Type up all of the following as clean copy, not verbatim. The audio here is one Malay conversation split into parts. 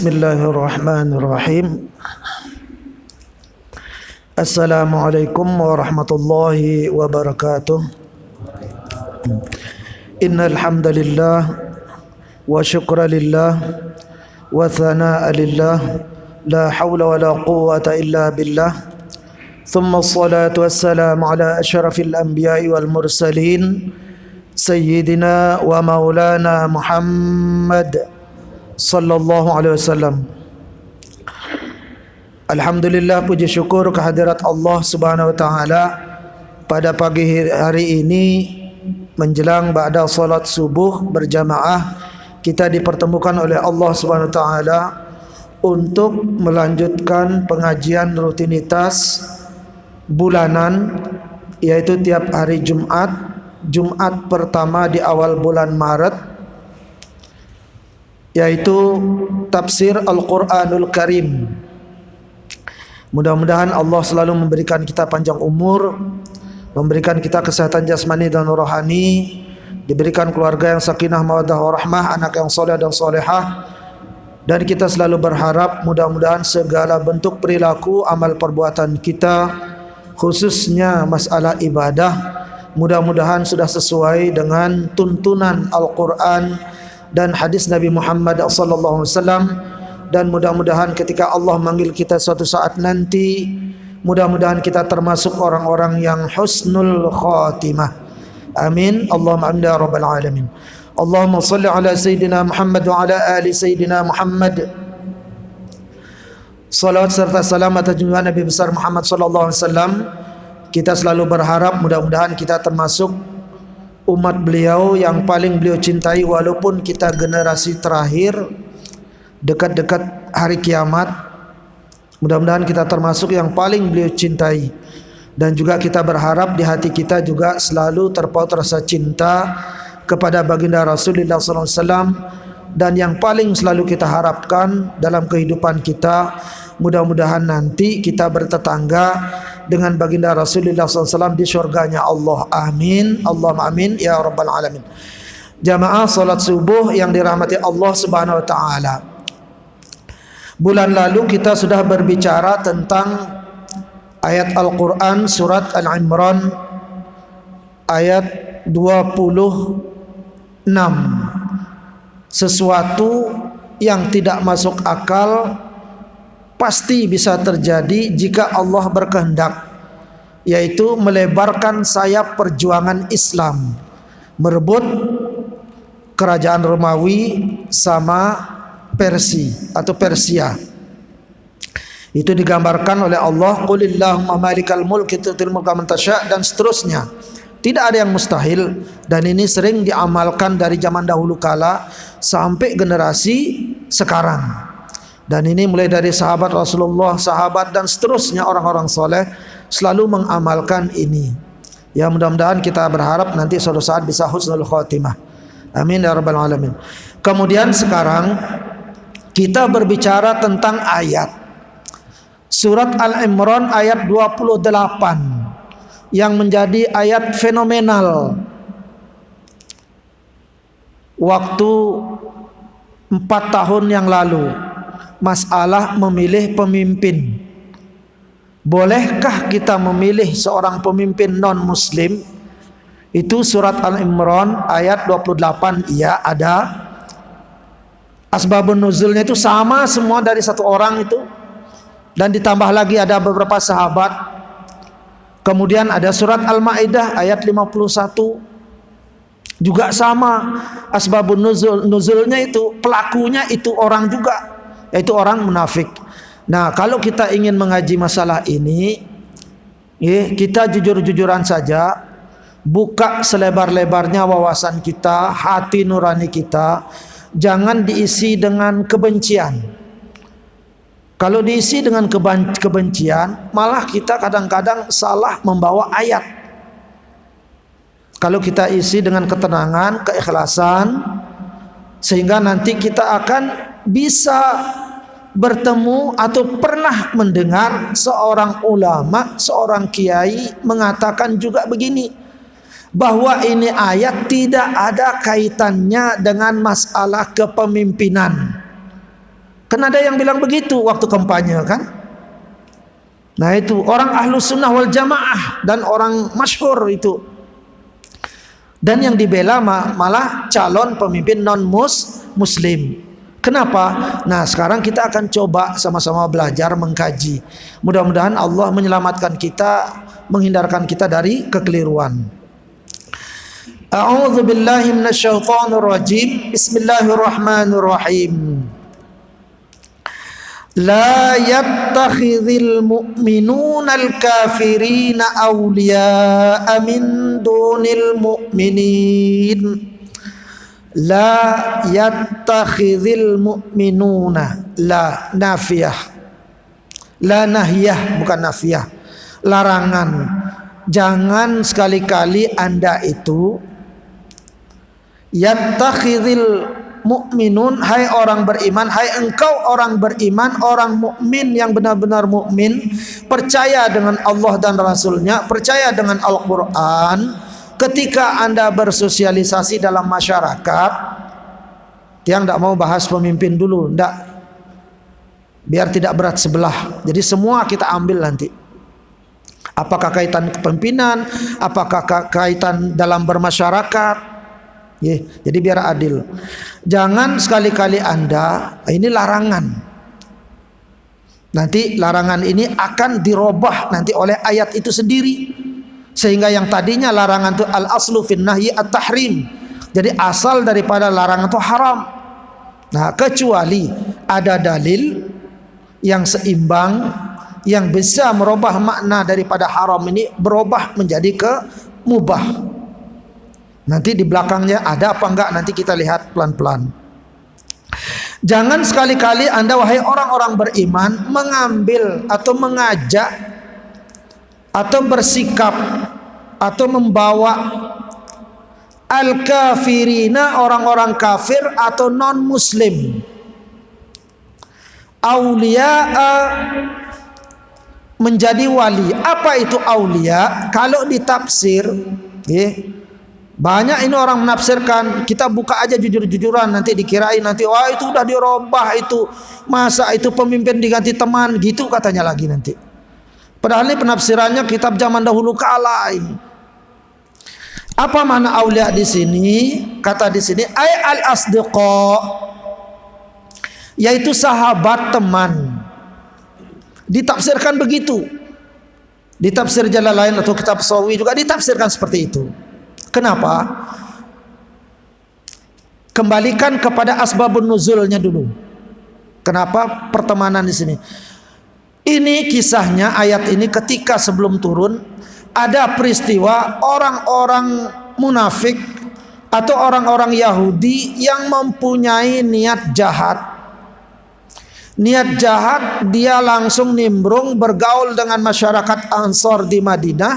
Bismillahirrahmanirrahim. Assalamualaikum warahmatullahi wabarakatuh. Innal hamdalillah wa syukra lillah wa thanaa lillah la haula wala quwwata illa billah. Thumma assalatu wassalamu ala asyrafil anbiya'i wal mursalin sayyidina wa maulana Muhammad sallallahu alaihi wasallam. Alhamdulillah, puji syukur kehadirat Allah Subhanahu wa taala pada pagi hari ini menjelang ba'da salat subuh berjamaah kita dipertemukan oleh Allah Subhanahu wa taala untuk melanjutkan pengajian rutinitas bulanan, yaitu tiap hari Jumat pertama di awal bulan Maret, yaitu tafsir Al-Quranul Karim. Mudah-mudahan Allah selalu memberikan kita panjang umur, memberikan kita kesehatan jasmani dan rohani, diberikan keluarga yang sakinah mawaddah warahmah, anak yang soleh dan solehah, dan kita selalu berharap mudah-mudahan segala bentuk perilaku amal perbuatan kita, khususnya masalah ibadah, mudah-mudahan sudah sesuai dengan tuntunan Al-Quran dan hadis Nabi Muhammad sallallahu alaihi wasallam, dan mudah-mudahan ketika Allah manggil kita suatu saat nanti, mudah-mudahan kita termasuk orang-orang yang husnul khatimah. Amin. Allahumma amin ya rabbal alamin. Allahumma salli ala sayyidina Muhammad wa ala ali sayyidina Muhammad. Salawat serta salam atas junjungan Nabi besar Muhammad sallallahu alaihi wasallam. Kita selalu berharap mudah-mudahan kita termasuk umat beliau yang paling beliau cintai, walaupun kita generasi terakhir dekat-dekat hari kiamat. Mudah-mudahan kita termasuk yang paling beliau cintai, dan juga kita berharap di hati kita juga selalu terpaut rasa cinta kepada baginda Rasulullah SAW. Dan yang paling selalu kita harapkan dalam kehidupan kita, mudah-mudahan nanti kita bertetangga dengan baginda Rasulullah SAW di syurganya Allah. Amin. Allahumma amin ya rabbal alamin. Jamaah salat subuh yang dirahmati Allah Subhanahu wa taala, bulan lalu kita sudah berbicara tentang ayat Al-Quran surat Al-Imran ayat 26. Sesuatu yang tidak masuk akal pasti bisa terjadi jika Allah berkehendak, yaitu melebarkan sayap perjuangan Islam, merebut kerajaan Romawi sama Persia. Itu digambarkan oleh Allah, qulillahumma malikal mulki tu'til mulka man tasya', dan seterusnya. Tidak ada yang mustahil, dan ini sering diamalkan dari zaman dahulu kala sampai generasi sekarang. Dan ini mulai dari sahabat Rasulullah, sahabat dan seterusnya, orang-orang soleh selalu mengamalkan ini. Ya, mudah-mudahan kita berharap nanti suatu saat bisa husnul khatimah. Amin ya rabbal alamin. Kemudian sekarang kita berbicara tentang ayat surat Al-Imran ayat 28 yang menjadi ayat fenomenal waktu 4 tahun yang lalu. Masalah memilih pemimpin. Bolehkah kita memilih seorang pemimpin non-muslim? Itu surat Al-Imran ayat 28. Iya, ada. Asbabun nuzulnya itu sama semua dari satu orang itu, dan ditambah lagi ada beberapa sahabat. Kemudian ada surat Al-Maidah ayat 51 juga sama. Asbabun nuzulnya itu pelakunya itu orang juga, yaitu orang munafik. Nah, kalau kita ingin mengaji masalah ini, kita jujur-jujuran saja, buka selebar-lebarnya wawasan kita, hati nurani kita, jangan diisi dengan kebencian. Kalau diisi dengan kebencian, malah kita kadang-kadang salah membawa ayat. Kalau kita isi dengan ketenangan, keikhlasan, sehingga nanti kita akan bisa bertemu atau pernah mendengar seorang ulama, seorang kiai mengatakan juga begini, bahwa ini ayat tidak ada kaitannya dengan masalah kepemimpinan. Kan ada yang bilang begitu waktu kampanye kan. Nah itu orang Ahlus Sunnah wal Jamaah dan orang masyhur itu. Dan yang dibela malah calon pemimpin non-muslim. Kenapa? Nah sekarang kita akan coba sama-sama belajar mengkaji. Mudah-mudahan Allah menyelamatkan kita, menghindarkan kita dari kekeliruan. A'udzu billahi minasyaitonir rajim. Bismillahirrahmanirrahim. La yattakhidhil mu'minuna al-kafirina awliya'a min dunil mu'minin. La yattakhidhil mu'minuna. La nafiyah, la nahiyah, bukan nafiyah, larangan. Jangan sekali-kali Anda itu yattakhidhil mu'minun, hai orang beriman, hai engkau orang beriman, orang mukmin yang benar-benar mukmin, percaya dengan Allah dan Rasulnya, percaya dengan Al-Quran. Ketika Anda bersosialisasi dalam masyarakat, yang tidak mau bahas pemimpin dulu, tidak, biar tidak berat sebelah. Jadi semua kita ambil nanti. Apakah kaitan kepemimpinan, apakah kaitan dalam bermasyarakat. Jadi biar adil. Jangan sekali-kali Anda, ini larangan. Nanti larangan ini akan dirubah nanti oleh ayat itu sendiri. Sehingga yang tadinya larangan itu al-aslu fin nahyi at-tahrim. Jadi asal daripada larangan itu haram. Nah, kecuali ada dalil yang seimbang yang bisa merubah makna daripada haram ini berubah menjadi ke mubah. Nanti di belakangnya ada apa enggak, nanti kita lihat pelan-pelan. Jangan sekali-kali Anda wahai orang-orang beriman mengambil atau mengajak atau bersikap atau membawa al-kafirina, orang-orang kafir atau non-muslim, auliya'a, menjadi wali. Apa itu aulia? Kalau ditafsir, banyak ini orang menafsirkan, kita buka aja jujur-jujuran, nanti dikirain nanti wah itu udah dirubah, itu masa itu pemimpin diganti teman gitu katanya lagi nanti. Padahal ini penafsirannya kitab zaman dahulu kala ini. Apa makna aulia di sini? Kata di sini ay al-asdiqa, yaitu sahabat, teman. Ditafsirkan begitu. Di tafsir Jalalain atau kitab Sawi juga ditafsirkan seperti itu. Kenapa? Kembalikan kepada asbabun nuzulnya dulu. Kenapa pertemanan di sini? Ini kisahnya, ayat ini ketika sebelum turun ada peristiwa orang-orang munafik atau orang-orang Yahudi yang mempunyai niat jahat. Niat jahat, dia langsung nimbrung bergaul dengan masyarakat Ansor di Madinah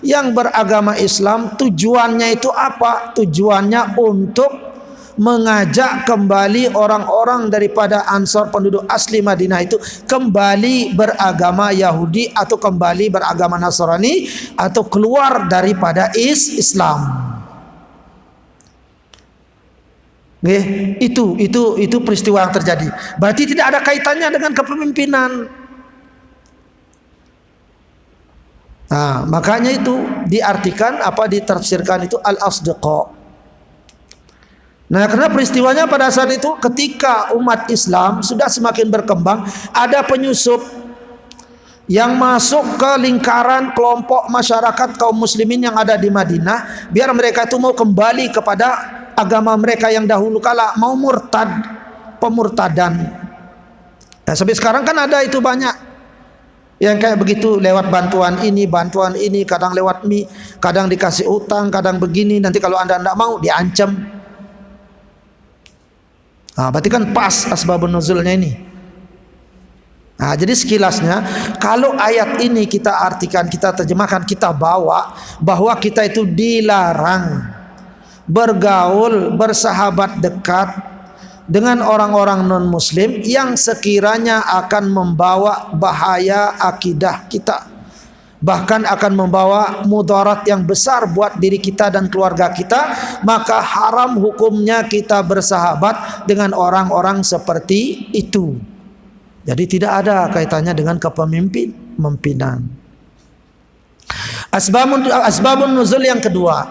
yang beragama Islam. Tujuannya itu apa? Tujuannya untuk mengajak kembali orang-orang daripada Ansor, penduduk asli Madinah itu kembali beragama Yahudi atau kembali beragama Nasrani atau keluar daripada Islam. Itu peristiwa yang terjadi. Berarti tidak ada kaitannya dengan kepemimpinan. Nah, makanya itu diartikan ditafsirkan itu al-asdiqa. Nah, karena peristiwanya pada saat itu ketika umat Islam sudah semakin berkembang, ada penyusup yang masuk ke lingkaran kelompok masyarakat kaum muslimin yang ada di Madinah, biar mereka itu mau kembali kepada agama mereka yang dahulu kala, mau murtad, pemurtadan. Nah, sampai sekarang kan ada itu banyak yang kayak begitu, lewat bantuan ini, kadang lewat mie, kadang dikasih utang, kadang begini, nanti kalau Anda tidak mau diancam. Nah, berarti kan pas asbabun nuzulnya ini. Nah, jadi sekilasnya kalau ayat ini kita artikan, kita terjemahkan, kita bawa bahwa kita itu dilarang bergaul, bersahabat dekat dengan orang-orang non-muslim yang sekiranya akan membawa bahaya akidah kita, bahkan akan membawa mudarat yang besar buat diri kita dan keluarga kita. Maka haram hukumnya kita bersahabat dengan orang-orang seperti itu. Jadi tidak ada kaitannya dengan kepemimpinan. Asbabun nuzul yang kedua,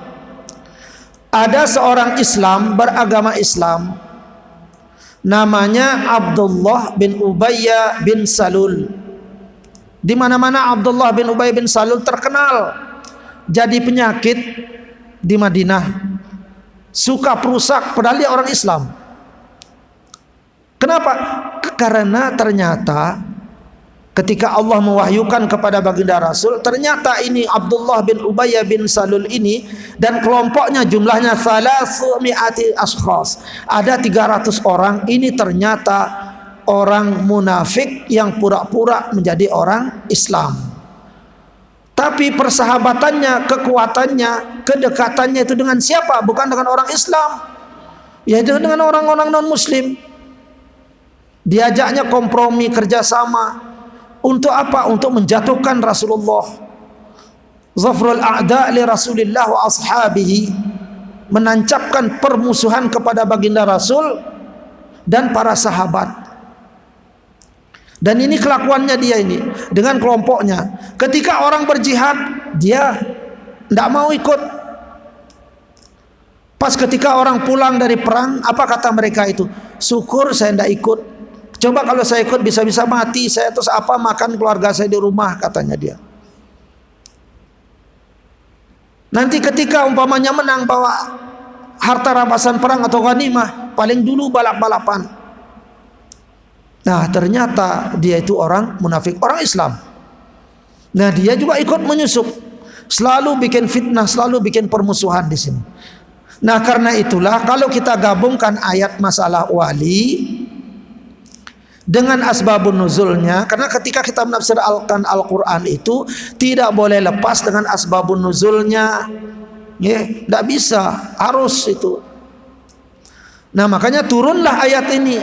ada seorang Islam beragama Islam namanya Abdullah bin Ubay bin Salul. Di mana-mana Abdullah bin Ubay bin Salul terkenal jadi penyakit di Madinah. Suka perusak padahal dia orang Islam. Kenapa? Karena ternyata ketika Allah mewahyukan kepada baginda Rasul, ternyata ini Abdullah bin Ubay bin Salul ini dan kelompoknya jumlahnya 300 ashkhas. Ada 300 orang, ini ternyata orang munafik yang pura-pura menjadi orang Islam. Tapi persahabatannya, kekuatannya, kedekatannya itu dengan siapa? Bukan dengan orang Islam, yaitu dengan orang-orang non-Muslim. Diajaknya kompromi, kerjasama. Untuk apa? Untuk menjatuhkan Rasulullah. Zafrul a'da' li Rasulillah wa ashabihi. Menancapkan permusuhan kepada baginda Rasul dan para sahabat. Dan ini kelakuannya dia ini dengan kelompoknya. Ketika orang berjihad, dia tidak mau ikut. Pas ketika orang pulang dari perang, apa kata mereka itu? Syukur saya tidak ikut. Coba kalau saya ikut bisa-bisa mati saya, terus apa makan keluarga saya di rumah, katanya dia. Nanti ketika umpamanya menang bawa harta rampasan perang atau ghanimah, paling dulu balap-balapan. Nah ternyata dia itu orang munafik, orang Islam. Nah dia juga ikut menyusup, selalu bikin fitnah, selalu bikin permusuhan di sini. Nah karena itulah kalau kita gabungkan ayat masalah wali dengan asbabun nuzulnya, karena ketika kita menafsirkan Al-Quran itu tidak boleh lepas dengan asbabun nuzulnya, ya, tidak bisa, harus itu. Nah makanya turunlah ayat ini.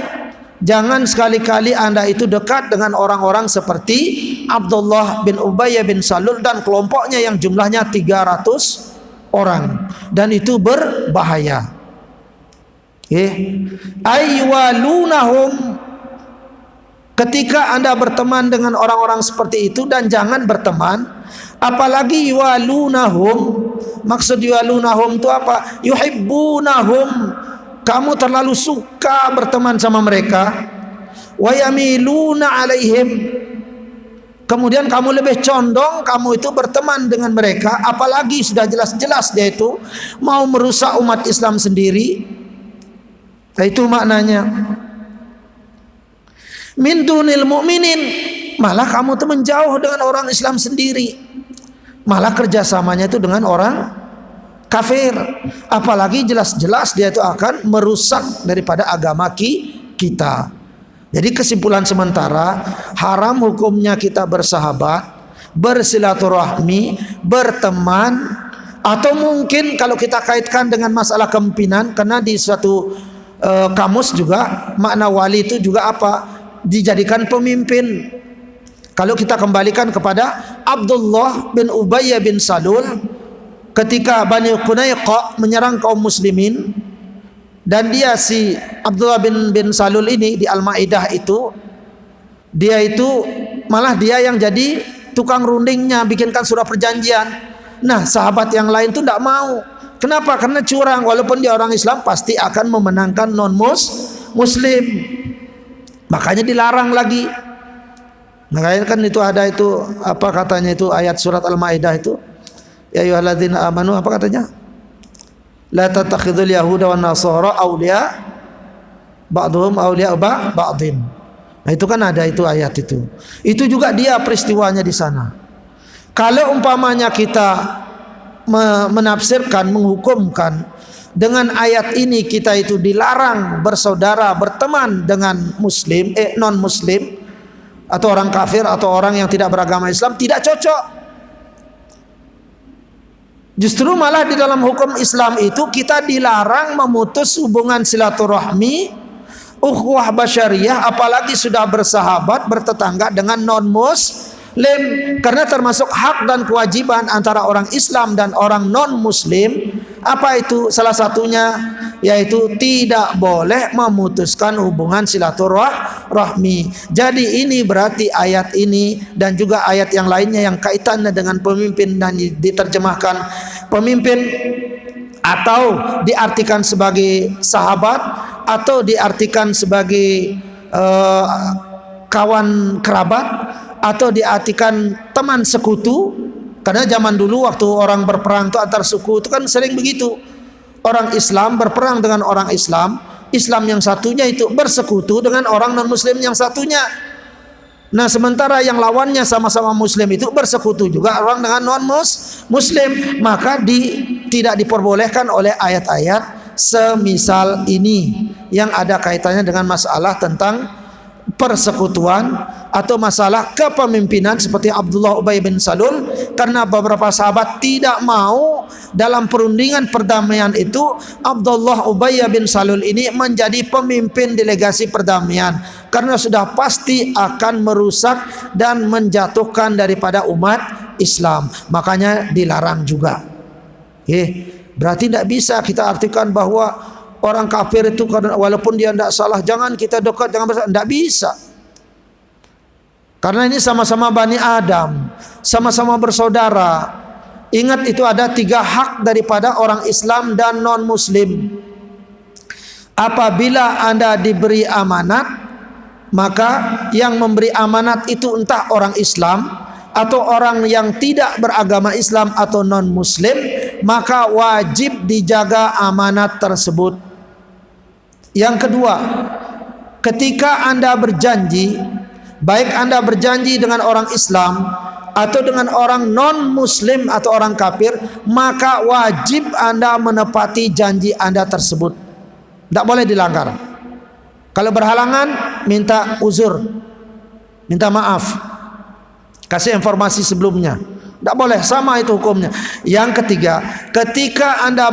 Jangan sekali-kali anda itu dekat dengan orang-orang seperti Abdullah bin Ubay bin Salul dan kelompoknya yang jumlahnya 300 orang, dan itu berbahaya. Aywalunahum, ketika anda berteman dengan orang-orang seperti itu, dan jangan berteman apalagi yuwalunahum. Maksud yuwalunahum itu apa? Yuhibbunahum, kamu terlalu suka berteman sama mereka. Wa yamiluna alaihim, kemudian kamu lebih condong kamu itu berteman dengan mereka, apalagi sudah jelas-jelas dia itu mau merusak umat Islam sendiri. Nah, itu maknanya. Min dunil mu'minin, malah kamu tuh menjauh dengan orang Islam sendiri, malah kerjasamanya itu dengan orang kafir, apalagi jelas-jelas dia itu akan merusak daripada agama kita. Jadi kesimpulan sementara, haram hukumnya kita bersahabat, bersilaturahmi, berteman, atau mungkin kalau kita kaitkan dengan masalah kepemimpinan, karena di suatu kamus juga makna wali itu juga apa? Dijadikan pemimpin. Kalau kita kembalikan kepada Abdullah bin Ubay bin Salul, ketika Bani Qunayqa menyerang kaum muslimin, dan dia si Abdullah bin Salul ini di Al-Maidah itu, dia itu malah dia yang jadi tukang rundingnya, bikinkan surat perjanjian. Nah sahabat yang lain itu tidak mau. Kenapa? Karena curang. Walaupun dia orang Islam pasti akan memenangkan non-muslim, makanya dilarang lagi. Makanya kan itu ada itu apa katanya itu ayat surat Al-Maidah itu, ya ayyuhalladzina amanu, apa katanya? La tattakhidul yahuda wan nasara awliya ba'dhum awliya ba'dhin. Nah itu kan ada itu ayat itu. Itu juga dia peristiwanya di sana. Kalau umpamanya kita menafsirkan, menghukumkan dengan ayat ini, kita itu dilarang bersaudara, berteman dengan muslim, non-muslim, atau orang kafir, atau orang yang tidak beragama Islam, tidak cocok. Justru malah di dalam hukum Islam itu kita dilarang memutus hubungan silaturahmi, ukhuwah basyariyah, apalagi sudah bersahabat, bertetangga dengan non-muslim, karena termasuk hak dan kewajiban antara orang Islam dan orang non-muslim. Apa itu? Salah satunya yaitu tidak boleh memutuskan hubungan silaturahmi. Jadi ini berarti ayat ini dan juga ayat yang lainnya yang kaitannya dengan pemimpin dan diterjemahkan pemimpin atau diartikan sebagai sahabat atau diartikan sebagai kawan kerabat atau diartikan teman sekutu. Karena zaman dulu waktu orang berperang itu antar suku itu kan sering begitu. Orang Islam berperang dengan orang Islam, Islam yang satunya itu bersekutu dengan orang non-muslim yang satunya. Nah, sementara yang lawannya sama-sama muslim itu bersekutu juga orang dengan non-muslim, maka tidak diperbolehkan oleh ayat-ayat semisal ini yang ada kaitannya dengan masalah tentang persekutuan atau masalah kepemimpinan seperti Abdullah Ubay bin Salul, karena beberapa sahabat tidak mau dalam perundingan perdamaian itu Abdullah Ubay bin Salul ini menjadi pemimpin delegasi perdamaian karena sudah pasti akan merusak dan menjatuhkan daripada umat Islam, makanya dilarang juga. Berarti tidak bisa kita artikan bahwa orang kafir itu walaupun dia tidak salah jangan kita dekat, jangan bersama. Tidak bisa. Karena ini sama-sama Bani Adam, sama-sama bersaudara. Ingat itu ada 3 hak daripada orang Islam dan non-Muslim. Apabila Anda diberi amanat, maka yang memberi amanat itu entah orang Islam atau orang yang tidak beragama Islam atau non-Muslim, maka wajib dijaga amanat tersebut. Yang kedua, ketika Anda berjanji, baik Anda berjanji dengan orang Islam atau dengan orang non-Muslim atau orang kafir, maka wajib Anda menepati janji Anda tersebut. Tidak boleh dilanggar. Kalau berhalangan, minta uzur, minta maaf, kasih informasi sebelumnya. Tidak boleh, sama itu hukumnya. Yang ketiga, ketika Anda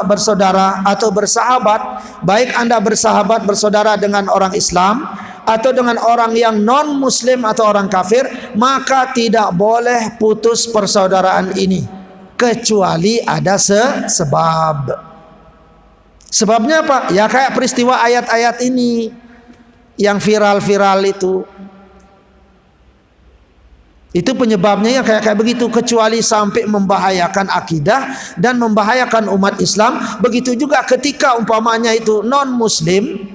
bersaudara atau bersahabat, baik Anda bersahabat bersaudara dengan orang Islam atau dengan orang yang non-Muslim atau orang kafir, maka tidak boleh putus persaudaraan ini kecuali ada sebab. Sebabnya apa? Ya kayak peristiwa ayat-ayat ini yang viral-viral itu. Itu penyebabnya yang kayak begitu, kecuali sampai membahayakan akidah dan membahayakan umat Islam. Begitu juga ketika umpamanya itu non-Muslim,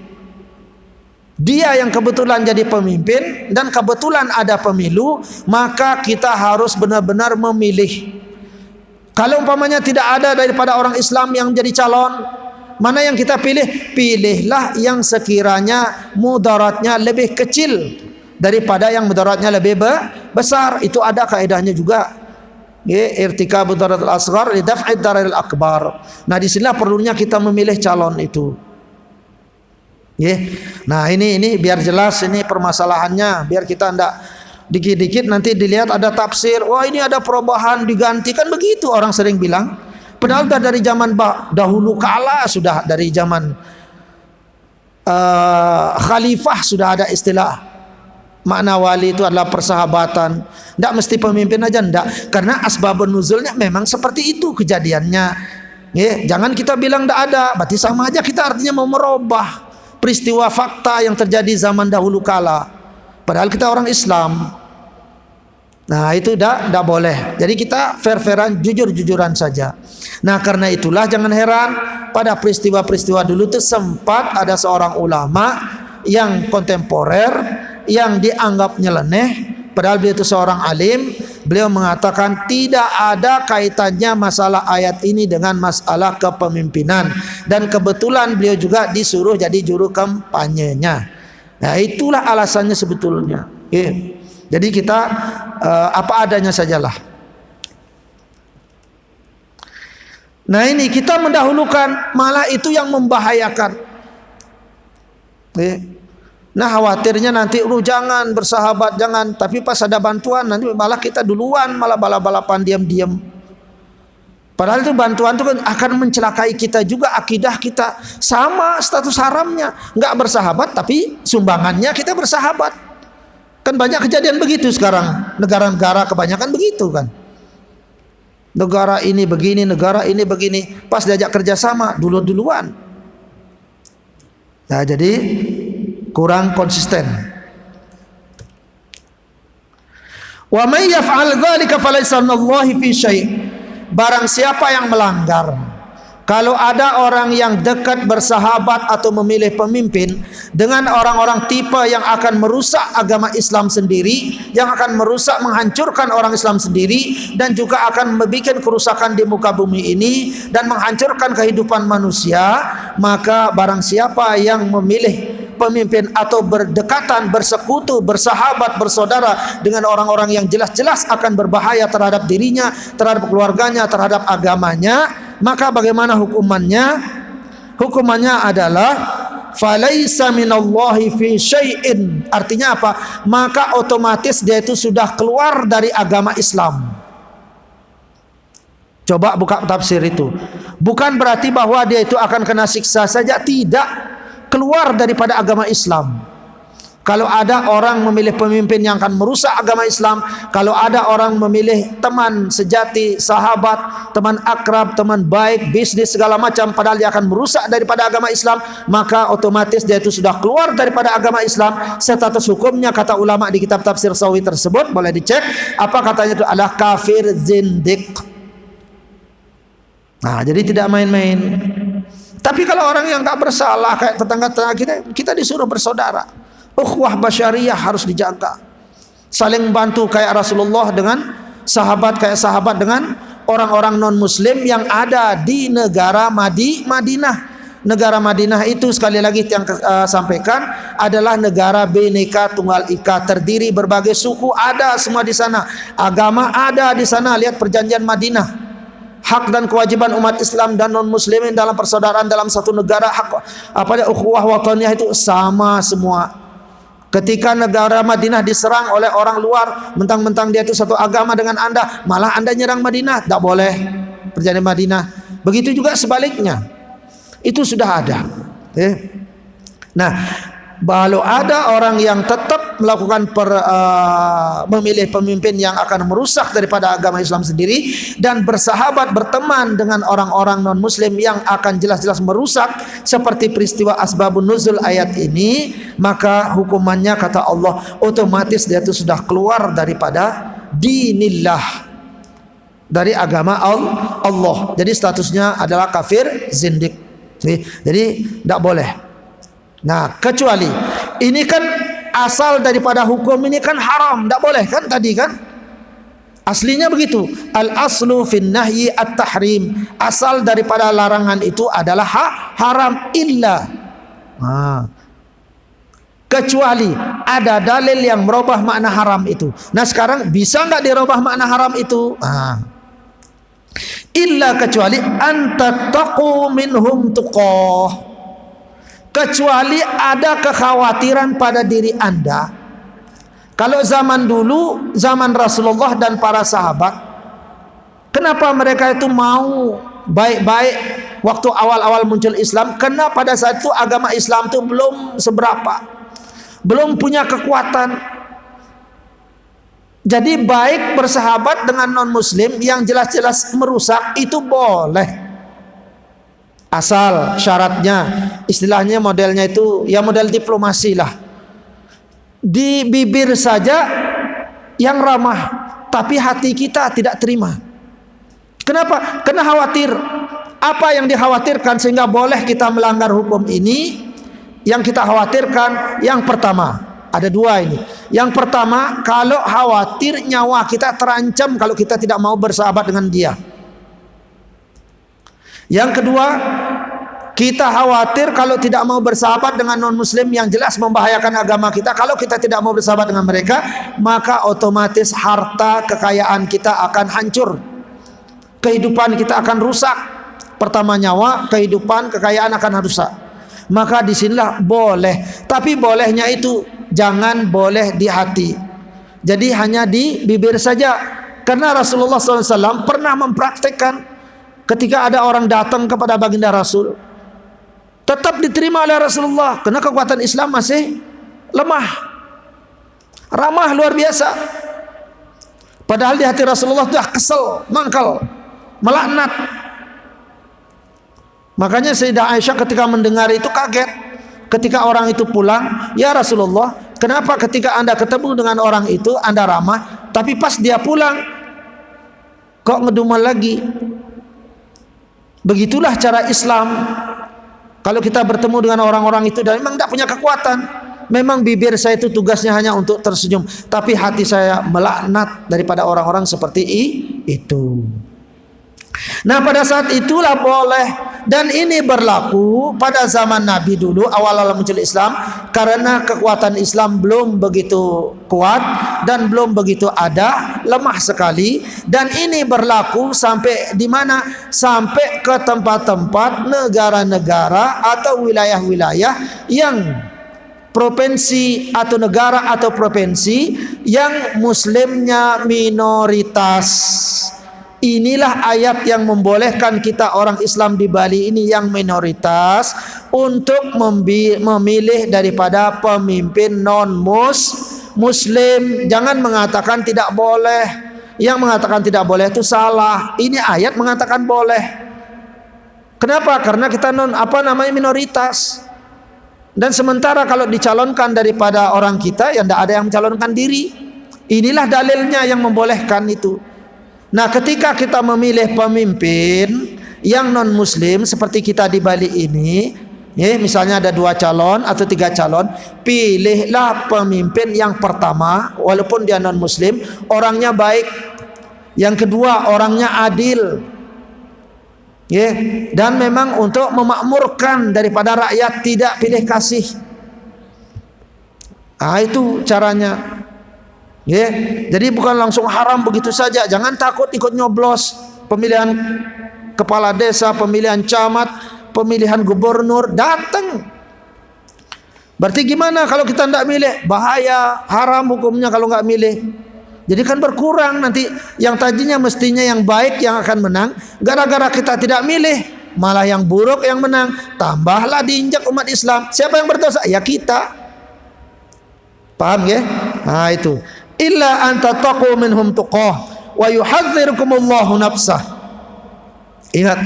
dia yang kebetulan jadi pemimpin dan kebetulan ada pemilu, maka kita harus benar-benar memilih. Kalau umpamanya tidak ada daripada orang Islam yang jadi calon, mana yang kita pilih? Pilihlah yang sekiranya mudaratnya lebih kecil daripada yang mudaratnya lebih besar. Itu ada kaidahnya juga. Irtikabu daratul asghar li daf'id dararil akbar. Nah, di sinilah perlunya kita memilih calon itu. Nah, ini biar jelas ini permasalahannya, biar kita tidak dikit-dikit nanti dilihat ada tafsir, wah ini ada perubahan diganti, kan begitu orang sering bilang. Padahal dari zaman dahulu kala, sudah dari zaman khalifah sudah ada istilah. Makna wali itu adalah persahabatan. Tidak mesti pemimpin aja, tidak. Karena asbabun nuzulnya memang seperti itu kejadiannya. Jangan kita bilang tidak ada, berarti sama aja kita artinya mau merubah peristiwa fakta yang terjadi zaman dahulu kala. Padahal kita orang Islam. Nah, itu tidak boleh. Jadi kita fair-fairan, jujur-jujuran saja. Nah, karena itulah jangan heran pada peristiwa-peristiwa dulu itu sempat ada seorang ulama yang kontemporer yang dianggap nyeleneh, padahal beliau itu seorang alim. Beliau mengatakan tidak ada kaitannya masalah ayat ini dengan masalah kepemimpinan, dan kebetulan beliau juga disuruh jadi juru kampanyenya. Nah, itulah alasannya sebetulnya. Jadi kita apa adanya sajalah. Nah, ini kita mendahulukan malah itu yang membahayakan. Nah, khawatirnya nanti jangan bersahabat, jangan, tapi pas ada bantuan nanti malah kita duluan, malah balap-balapan diam-diam. Padahal itu bantuan itu kan akan mencelakai kita juga, akidah kita. Sama status haramnya, enggak bersahabat tapi sumbangannya kita bersahabat. Kan banyak kejadian begitu sekarang. Negara-negara kebanyakan begitu kan. Negara ini begini, negara ini begini, pas diajak kerjasama duluan. Nah, jadi kurang konsisten. Wa may yaf'al dzalika falaysa minallahi fi syai'. Barang siapa yang melanggar, kalau ada orang yang dekat bersahabat atau memilih pemimpin dengan orang-orang tipe yang akan merusak agama Islam sendiri, yang akan merusak, menghancurkan orang Islam sendiri, dan juga akan membuat kerusakan di muka bumi ini dan menghancurkan kehidupan manusia, maka barang siapa yang memilih pemimpin atau berdekatan, bersekutu, bersahabat, bersaudara dengan orang-orang yang jelas-jelas akan berbahaya terhadap dirinya, terhadap keluarganya, terhadap agamanya, maka bagaimana hukumannya? Hukumannya adalah falaisa minallahi fi syai'in. Artinya apa? Maka otomatis dia itu sudah keluar dari agama Islam. Coba buka tafsir itu. Bukan berarti bahwa dia itu akan kena siksa saja, tidak. Keluar daripada agama Islam. Kalau ada orang memilih pemimpin yang akan merusak agama Islam, kalau ada orang memilih teman sejati, sahabat, teman akrab, teman baik, bisnis segala macam, padahal dia akan merusak daripada agama Islam, maka otomatis dia itu sudah keluar daripada agama Islam. Status hukumnya kata ulama di kitab tafsir Sawi tersebut, boleh dicek, apa katanya itu adalah kafir zindik. Nah, jadi tidak main-main. Tapi kalau orang yang tak bersalah kayak tetangga-tetangga kita, kita disuruh bersaudara. Ukhuwah basyariyah harus dijaga. Saling bantu kayak Rasulullah dengan sahabat, kayak sahabat dengan orang-orang non-muslim yang ada di negara Madinah. Negara Madinah itu sekali lagi yang sampaikan adalah negara Bhinneka Tunggal Ika, terdiri berbagai suku ada semua di sana. Agama ada di sana. Lihat perjanjian Madinah. Hak dan kewajiban umat Islam dan non-muslimin dalam persaudaraan dalam satu negara, hak ukhuwah wataniyah itu sama semua. Ketika negara Madinah diserang oleh orang luar, mentang-mentang dia itu satu agama dengan Anda, malah Anda nyerang Madinah, tak boleh. Perjanjian Madinah. Begitu juga sebaliknya. Itu sudah ada. Nah, kalau ada orang yang tetap melakukan memilih pemimpin yang akan merusak daripada agama Islam sendiri dan bersahabat, berteman dengan orang-orang non-muslim yang akan jelas-jelas merusak seperti peristiwa asbabun nuzul ayat ini, maka hukumannya kata Allah otomatis dia itu sudah keluar daripada dinillah, dari agama Allah. Jadi statusnya adalah kafir zindik. Jadi tidak boleh. Nah, kecuali ini kan asal daripada hukum ini kan haram, tidak boleh kan tadi kan? Aslinya begitu. Al aslu fin nahyi at-tahrim. Asal daripada larangan itu adalah haram illa. Kecuali ada dalil yang merubah makna haram itu. Nah, sekarang bisa enggak dirubah makna haram itu? Illa kecuali anta taqu minhum tuqah. Kecuali ada kekhawatiran pada diri Anda. Kalau zaman dulu, zaman Rasulullah dan para sahabat, kenapa mereka itu mau baik-baik waktu awal-awal muncul Islam? Karena pada saat itu agama Islam itu belum seberapa, belum punya kekuatan. Jadi baik bersahabat dengan non-muslim yang jelas-jelas merusak itu boleh. Asal syaratnya, istilahnya modelnya itu ya model diplomasi lah. Di bibir saja yang ramah, tapi hati kita tidak terima. Kenapa? Karena khawatir. Apa yang dikhawatirkan sehingga boleh kita melanggar hukum ini? Yang kita khawatirkan yang pertama, ada dua ini. Yang pertama, kalau khawatir nyawa kita terancam kalau kita tidak mau bersahabat dengan dia. Yang kedua, kita khawatir kalau tidak mau bersahabat dengan non-muslim yang jelas membahayakan agama kita. Kalau kita tidak mau bersahabat dengan mereka, maka otomatis harta kekayaan kita akan hancur. Kehidupan kita akan rusak. Pertama nyawa, kehidupan, kekayaan akan rusak. Maka disinilah boleh. Tapi bolehnya itu jangan boleh di hati. Jadi hanya di bibir saja. Karena Rasulullah SAW pernah mempraktekkan ketika ada orang datang kepada baginda Rasul, tetap diterima oleh Rasulullah karena kekuatan Islam masih lemah. Ramah luar biasa. Padahal di hati Rasulullah sudah kesel, mangkal, melaknat. Makanya Sayyidah Aisyah ketika mendengar itu kaget. ketika orang itu pulang, "Ya Rasulullah, kenapa ketika Anda ketemu dengan orang itu Anda ramah, tapi pas dia pulang kok ngedumel lagi?" Begitulah cara Islam. Kalau kita bertemu dengan orang-orang itu dan memang tidak punya kekuatan, memang bibir saya itu tugasnya hanya untuk tersenyum, tapi hati saya melaknat daripada orang-orang seperti itu. Nah, pada saat itulah boleh, dan ini berlaku pada zaman Nabi dulu awal-awal muncul Islam, karena kekuatan Islam belum begitu kuat dan belum begitu ada, lemah sekali. Dan ini berlaku sampai di mana? Sampai ke tempat-tempat negara-negara atau wilayah-wilayah yang provinsi atau negara atau provinsi yang muslimnya minoritas. Inilah ayat yang membolehkan kita orang Islam di Bali ini yang minoritas untuk memilih daripada pemimpin non-muslim. Jangan mengatakan tidak boleh. Yang mengatakan tidak boleh itu salah. Ini ayat mengatakan boleh. Kenapa? Karena kita minoritas. Dan sementara kalau dicalonkan daripada orang kita, yang tidak ada yang mencalonkan diri. Inilah dalilnya yang membolehkan itu. Nah, ketika kita memilih pemimpin yang non muslim seperti kita di Bali ini, misalnya ada 2 calon atau 3 calon, pilihlah pemimpin yang pertama walaupun dia non muslim, orangnya baik. Yang kedua, orangnya adil. Dan memang untuk memakmurkan daripada rakyat, tidak pilih kasih. Itu caranya. Jadi bukan langsung haram begitu saja. Jangan takut ikut nyoblos pemilihan kepala desa, pemilihan camat, pemilihan gubernur, datang. Berarti gimana kalau kita tidak milih? Bahaya, haram hukumnya kalau nggak milih. Jadi kan berkurang nanti, yang tadinya mestinya yang baik yang akan menang, gara-gara kita tidak milih, malah yang buruk yang menang. Tambahlah diinjak umat Islam. Siapa yang berdosa? Ya kita. Paham ya? Nah itu. Illa an tattaqu minhum tuqah wa yuhadzirukumullahu nafsah. Ingat,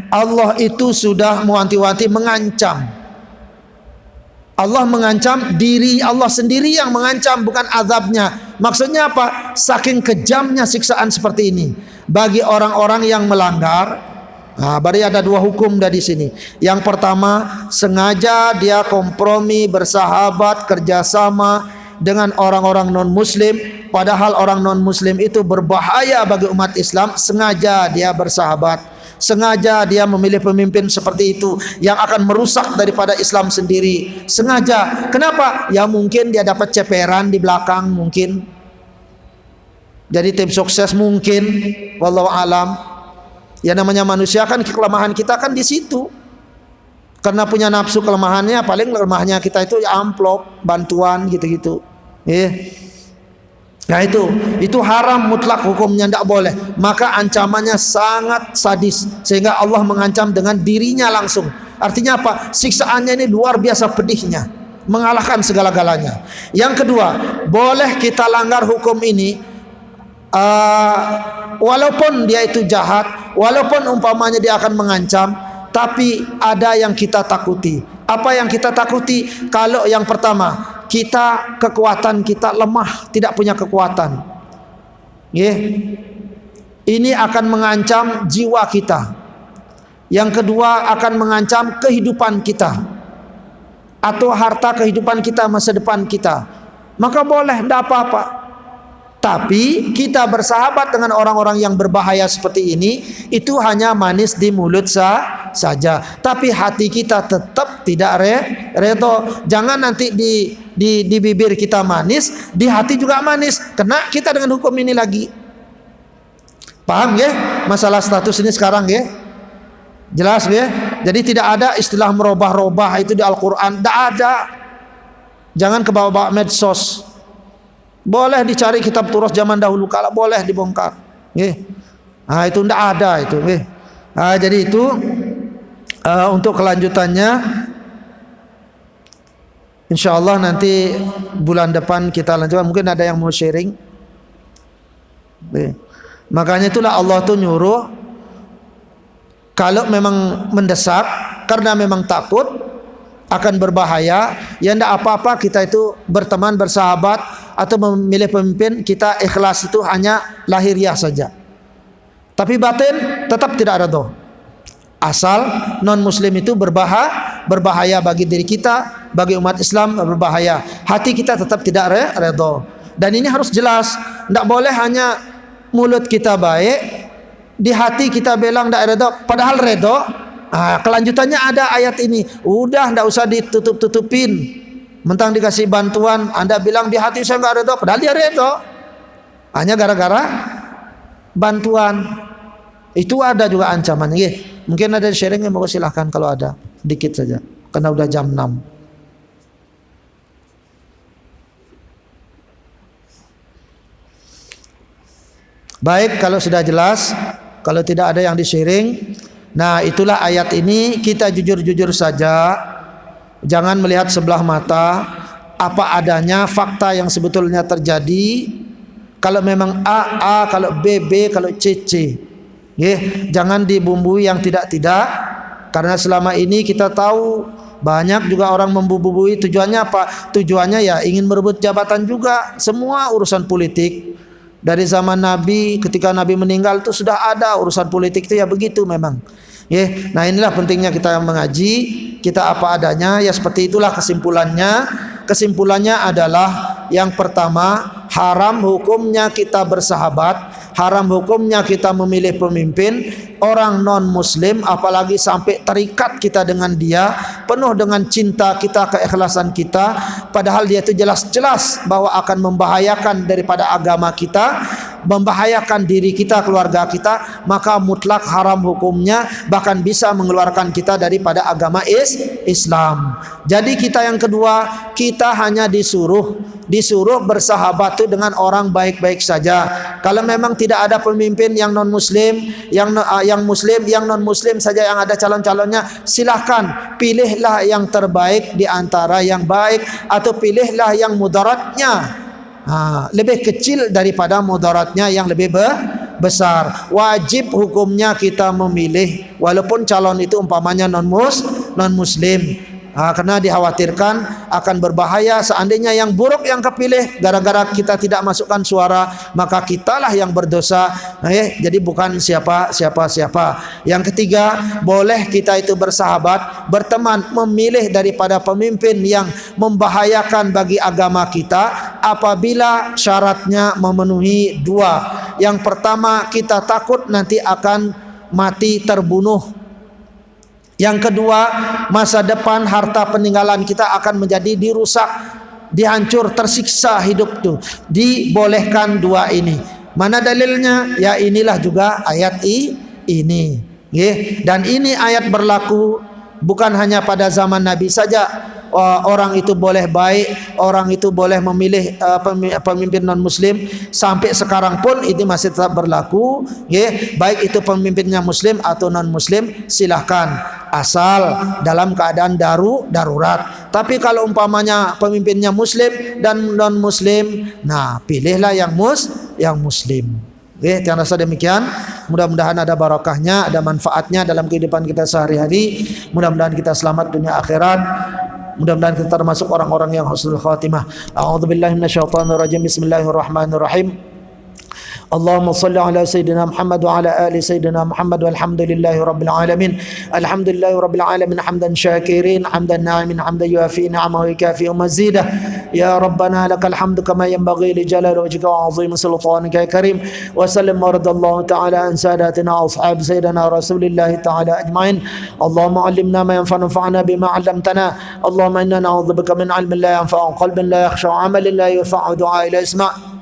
Allah itu sudah mewanti-wanti, mengancam. Allah mengancam, diri Allah sendiri yang mengancam, bukan azabnya. Maksudnya apa? Saking kejamnya siksaan seperti ini bagi orang-orang yang melanggar. Berarti ada 2 hukum dari sini. Yang pertama, sengaja dia kompromi, bersahabat, kerjasama dengan orang-orang non-muslim, padahal orang non-muslim itu berbahaya bagi umat Islam. Sengaja dia bersahabat, sengaja dia memilih pemimpin seperti itu yang akan merusak daripada Islam sendiri. Sengaja. Kenapa? Ya mungkin dia dapat ceperan di belakang, mungkin jadi tim sukses, mungkin, wallahu alam. Ya namanya manusia kan, kelemahan kita kan di situ. Karena punya nafsu, kelemahannya paling lemahnya kita itu ya amplop, bantuan gitu-gitu. Nah itu haram mutlak hukumnya, tidak boleh. Maka ancamannya sangat sadis, sehingga Allah mengancam dengan dirinya langsung. Artinya apa? Siksaannya ini luar biasa pedihnya, mengalahkan segala-galanya. Yang kedua, boleh kita langgar hukum ini, walaupun dia itu jahat, walaupun umpamanya dia akan mengancam, tapi ada yang kita takuti. Apa yang kita takuti? Kalau yang pertama, kekuatan kita lemah, tidak punya kekuatan. Ini akan mengancam jiwa kita. Yang kedua, akan mengancam kehidupan kita atau harta kehidupan kita, masa depan kita. Maka boleh, tidak apa-apa. Tapi kita bersahabat dengan orang-orang yang berbahaya seperti ini, itu hanya manis di mulut saja. Tapi hati kita tetap tidak redo. Jangan nanti di bibir kita manis, di hati juga manis. Kena kita dengan hukum ini lagi. Paham ya? Masalah status ini sekarang ya? Jelas ya? Jadi tidak ada istilah merubah-rubah itu di Al-Quran. Tidak ada. Jangan ke bawah medsos. Boleh dicari kitab turas zaman dahulu kala, boleh dibongkar. Itu tidak ada itu. Jadi itu untuk kelanjutannya, insyaallah nanti bulan depan kita lanjutkan. Mungkin ada yang mau sharing. Makanya itulah Allah tuh nyuruh, kalau memang mendesak karena memang takut, akan berbahaya. Ya tidak apa-apa kita itu berteman, bersahabat atau memilih pemimpin, kita ikhlas itu hanya lahiriah saja. Tapi batin tetap tidak redha. Asal non muslim itu berbahaya bagi diri kita, bagi umat Islam berbahaya. Hati kita tetap tidak redha. Dan ini harus jelas. Tidak boleh hanya mulut kita baik, di hati kita bilang tidak redha, padahal redha. Kelanjutannya ada ayat ini. Udah tidak usah ditutup-tutupin. Mentang dikasih bantuan, Anda bilang di hati saya tidak redha, padahal dia redha. Hanya gara-gara bantuan. Itu ada juga ancamannya. Mungkin ada sharing yang mau silahkan kalau ada. Dikit saja. Karena udah jam 6. Baik, kalau sudah jelas. Kalau tidak ada yang di-sharing. Nah, itulah ayat ini. Kita jujur-jujur saja. Jangan melihat sebelah mata. Apa adanya, fakta yang sebetulnya terjadi. Kalau memang A, kalau B, kalau C. Jangan dibumbui yang tidak-tidak. Karena selama ini kita tahu banyak juga orang membumbui. Tujuannya apa? Tujuannya ya ingin merebut jabatan juga. Semua urusan politik. Dari zaman Nabi, ketika Nabi meninggal itu sudah ada urusan politik itu ya begitu memang. Nah inilah pentingnya kita mengaji. Kita apa adanya. Ya seperti itulah kesimpulannya. Kesimpulannya adalah yang pertama, haram hukumnya kita bersahabat, haram hukumnya kita memilih pemimpin orang non muslim, apalagi sampai terikat kita dengan dia, penuh dengan cinta kita, keikhlasan kita, padahal dia itu jelas-jelas bahwa akan membahayakan daripada agama kita, membahayakan diri kita, keluarga kita, maka mutlak haram hukumnya, bahkan bisa mengeluarkan kita daripada agama Islam. Jadi kita yang kedua, kita hanya disuruh bersahabat itu dengan orang baik-baik saja. Kalau memang tidak ada pemimpin yang non muslim, yang muslim, yang non muslim saja yang ada calon-calonnya, silahkan pilihlah yang terbaik di antara yang baik, atau pilihlah yang mudaratnya lebih kecil daripada mudaratnya yang lebih besar. Wajib hukumnya kita memilih walaupun calon itu umpamanya non muslim. Karena dikhawatirkan akan berbahaya. Seandainya yang buruk yang kepilih, gara-gara kita tidak masukkan suara, maka kitalah yang berdosa. Jadi bukan siapa. Yang ketiga, boleh kita itu bersahabat, berteman, memilih daripada pemimpin yang membahayakan bagi agama kita apabila syaratnya memenuhi dua. Yang pertama, kita takut nanti akan mati terbunuh. Yang kedua, masa depan harta peninggalan kita akan menjadi dirusak, dihancur, tersiksa hidup tu. Dibolehkan dua ini. Mana dalilnya? Ya inilah juga ayat ini. Dan ini ayat berlaku bukan hanya pada zaman Nabi saja. Orang itu boleh baik, orang itu boleh memilih pemimpin non muslim, sampai sekarang pun ini masih tetap berlaku. Baik itu pemimpinnya muslim atau non muslim, silahkan, asal dalam keadaan darurat. Tapi kalau umpamanya pemimpinnya muslim dan non muslim, nah pilihlah yang muslim. Yang rasa demikian. Mudah-mudahan ada barakahnya, ada manfaatnya dalam kehidupan kita sehari-hari. Mudah-mudahan kita selamat dunia akhirat. Mudah-mudahan kita termasuk orang-orang yang husnul khatimah. A'udzubillahi minasyaitonirrajim. Bismillahirrahmanirrahim. اللهم صل على سيدنا محمد وعلى آل سيدنا محمد والحمد لله رب العالمين. الحمد لله رب العالمين حمدا شاكرين حمدا ناعما حمدا يوافي نعمه ويكافئ مزيده. يا ربنا لك الحمد كما ينبغي لجلال وجهك وعظيم سلطانك يا كريم. وسلم ورضي الله تعالى عن ساداتنا واصحاب سيدنا رسول الله تعالى اجمعين. اللهم علمنا ما ينفعنا وانفعنا بما علمتنا. اللهم انا نعوذ بك من علم لا ينفع وقلب لا يخشع وعمل لا يرفع ودعاء لا يسمع.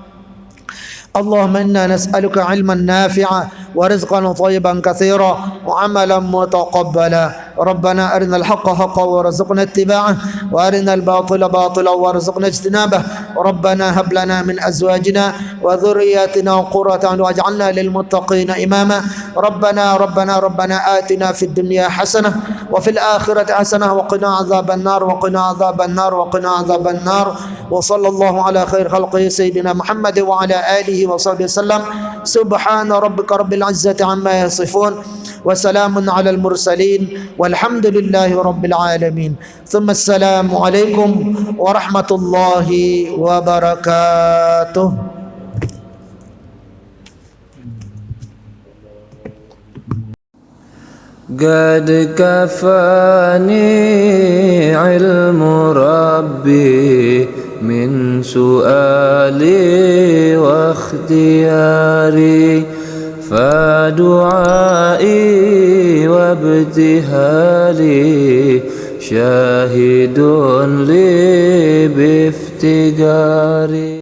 اللهم إنا نسألك علما نافعا ورزقا طيبا كثيرا وعملا متقبلا. ربنا أرنا الحق حقا وارزقنا اتباعه وأرنا الباطل باطلا وارزقنا اجتنابه. ربنا هب لنا من أزواجنا وذرياتنا قرة أعين واجعلنا للمتقين إماما. ربنا آتنا في الدنيا حسنة وفي الآخرة حسنة وقنا عذاب النار. وصلى الله على خير خلقه سيدنا محمد وعلى آله وصحبه وسلم. سبحان ربك رب العزة عما يصفون وسلام على المرسلين والحمد لله رب العالمين. ثم السلام عليكم ورحمة الله وبركاته. قد كفاني علم ربي من سؤالي واختياري فدعائي وابتهالي شاهد لي بافتقاري.